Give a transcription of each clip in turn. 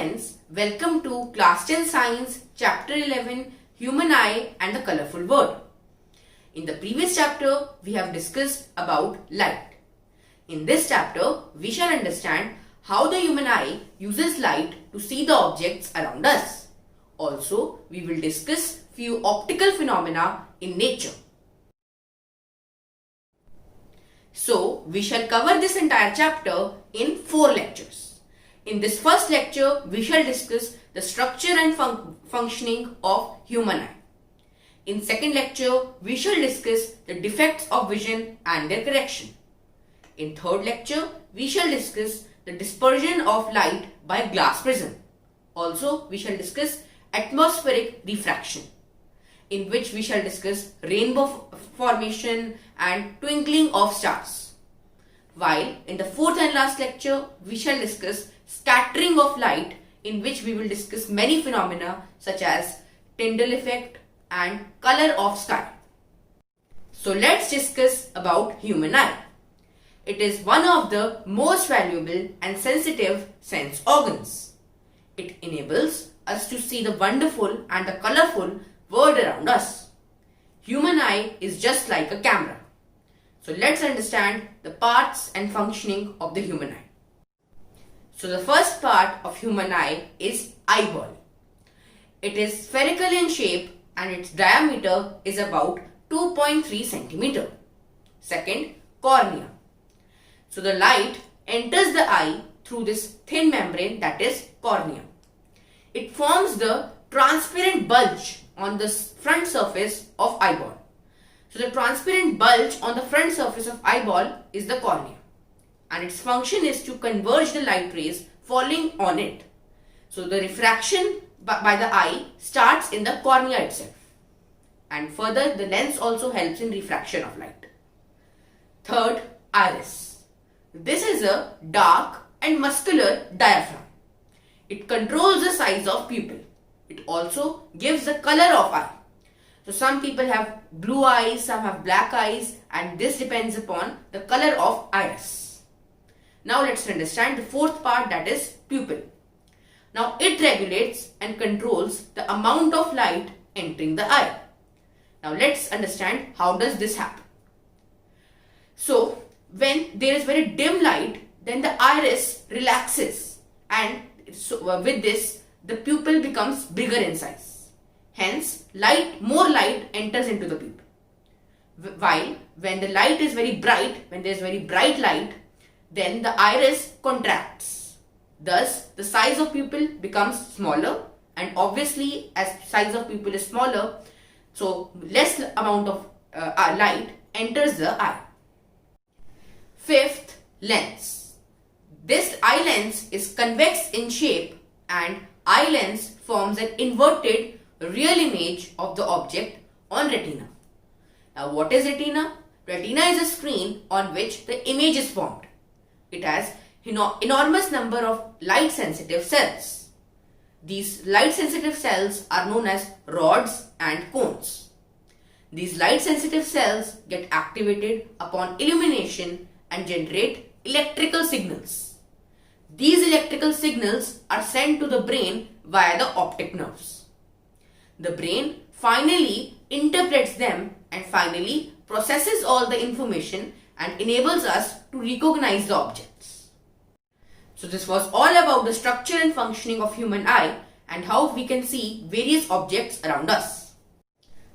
friends, welcome to Class 10 Science, Chapter 11, Human Eye and the Colourful World. In the previous chapter, we have discussed about light. In this chapter, we shall understand how the human eye uses light to see the objects around us. Also, we will discuss few optical phenomena in nature. So, we shall cover this entire chapter in 4 lectures. In this first lecture, we shall discuss the structure and functioning of human eye. In second lecture, we shall discuss the defects of vision and their correction. In third lecture, we shall discuss the dispersion of light by glass prism. Also, we shall discuss atmospheric refraction, in which we shall discuss rainbow formation and twinkling of stars. While in the fourth and last lecture, we shall discuss scattering of light, in which we will discuss many phenomena such as Tyndall effect and color of sky. So let's discuss about human eye. It is one of the most valuable and sensitive sense organs. It enables us to see the wonderful and the colorful world around us. Human eye is just like a camera. So let's understand the parts and functioning of the human eye. So the first part of human eye is eyeball. It is spherical in shape and its diameter is about 2.3 centimeter. Second, cornea. So the light enters the eye through this thin membrane, that is cornea. It forms the transparent bulge on the front surface of eyeball. So the transparent bulge on the front surface of eyeball is the cornea, and its function is to converge the light rays falling on it. So the refraction by the eye starts in the cornea itself, and further the lens also helps in refraction of light. Third, iris. This is a dark and muscular diaphragm. It controls the size of pupil. It also gives the color of eye. So some people have blue eyes, some have black eyes, and this depends upon the color of iris. Now let's understand the fourth part, that is pupil. Now it regulates and controls the amount of light entering the eye. Now let's understand how does this happen. So when there is very dim light, then the iris relaxes, and so with this the pupil becomes bigger in size. Hence, more light enters into the pupil. While when the light is very bright, when there is very bright light, then the iris contracts. Thus, the size of pupil becomes smaller, and obviously as size of pupil is smaller, so less amount of light enters the eye. Fifth, lens. This eye lens is convex in shape, and eye lens forms an inverted real image of the object on retina. Now what is retina? Retina is a screen on which the image is formed. It has enormous number of light sensitive cells. These light sensitive cells are known as rods and cones. These light sensitive cells get activated upon illumination and generate electrical signals. These electrical signals are sent to the brain via the optic nerves. The brain finally interprets them and finally processes all the information and enables us to recognize the objects. So this was all about the structure and functioning of human eye and how we can see various objects around us.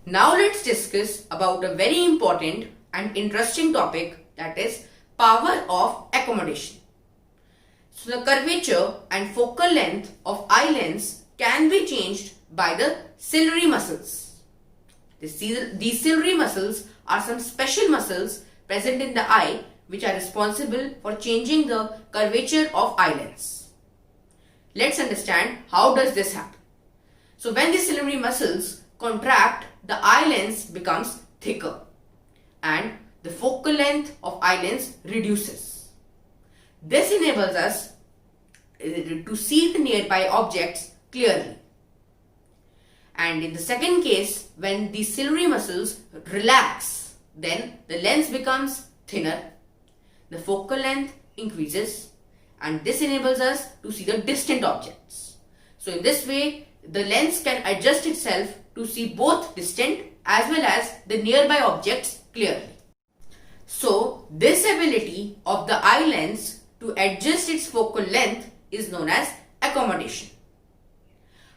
Now let's discuss about a very important and interesting topic, that is power of accommodation. So the curvature and focal length of eye lens can be changed by the ciliary muscles. These ciliary muscles are some special muscles present in the eye which are responsible for changing the curvature of eye lens. Let's understand how does this happen. So when the ciliary muscles contract, the eye lens becomes thicker and the focal length of eye lens reduces. This enables us to see the nearby objects clearly. And in the second case, when the ciliary muscles relax, then the lens becomes thinner, the focal length increases, and this enables us to see the distant objects. So in this way, the lens can adjust itself to see both distant as well as the nearby objects clearly. So this ability of the eye lens to adjust its focal length is known as accommodation.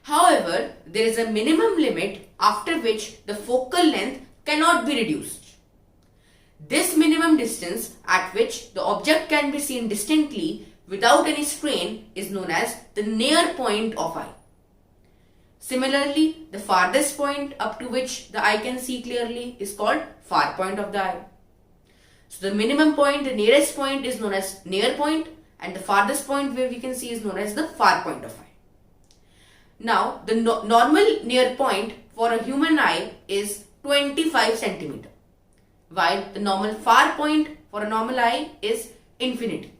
However, there is a minimum limit after which the focal length cannot be reduced. This minimum distance at which the object can be seen distinctly without any strain is known as the near point of eye. Similarly, the farthest point up to which the eye can see clearly is called far point of the eye. So the minimum point, the nearest point is known as near point, and the farthest point where we can see is known as the far point of eye. Now, the normal near point for a human eye is 25 centimeter, while the normal far point for a normal eye is infinity.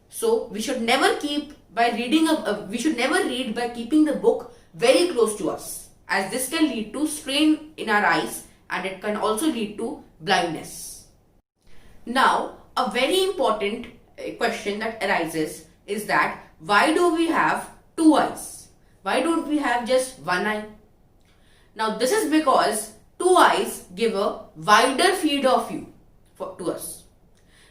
So we should never read by keeping the book very close to us, as this can lead to strain in our eyes and it can also lead to blindness. Now, a very important question that arises is that why do we have two eyes? Why don't we have just one eye? Now, this is because two eyes give a wider field of view to us.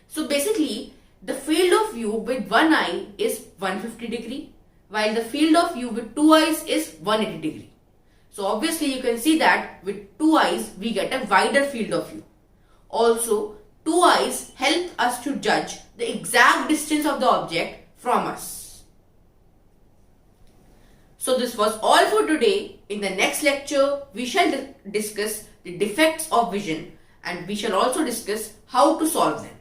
So basically, the field of view with one eye is 150 degree, while the field of view with two eyes is 180 degree. So obviously you can see that with two eyes we get a wider field of view. Also, two eyes help us to judge the exact distance of the object from us. So this was all for today. In the next lecture, we shall discuss the defects of vision and we shall also discuss how to solve them.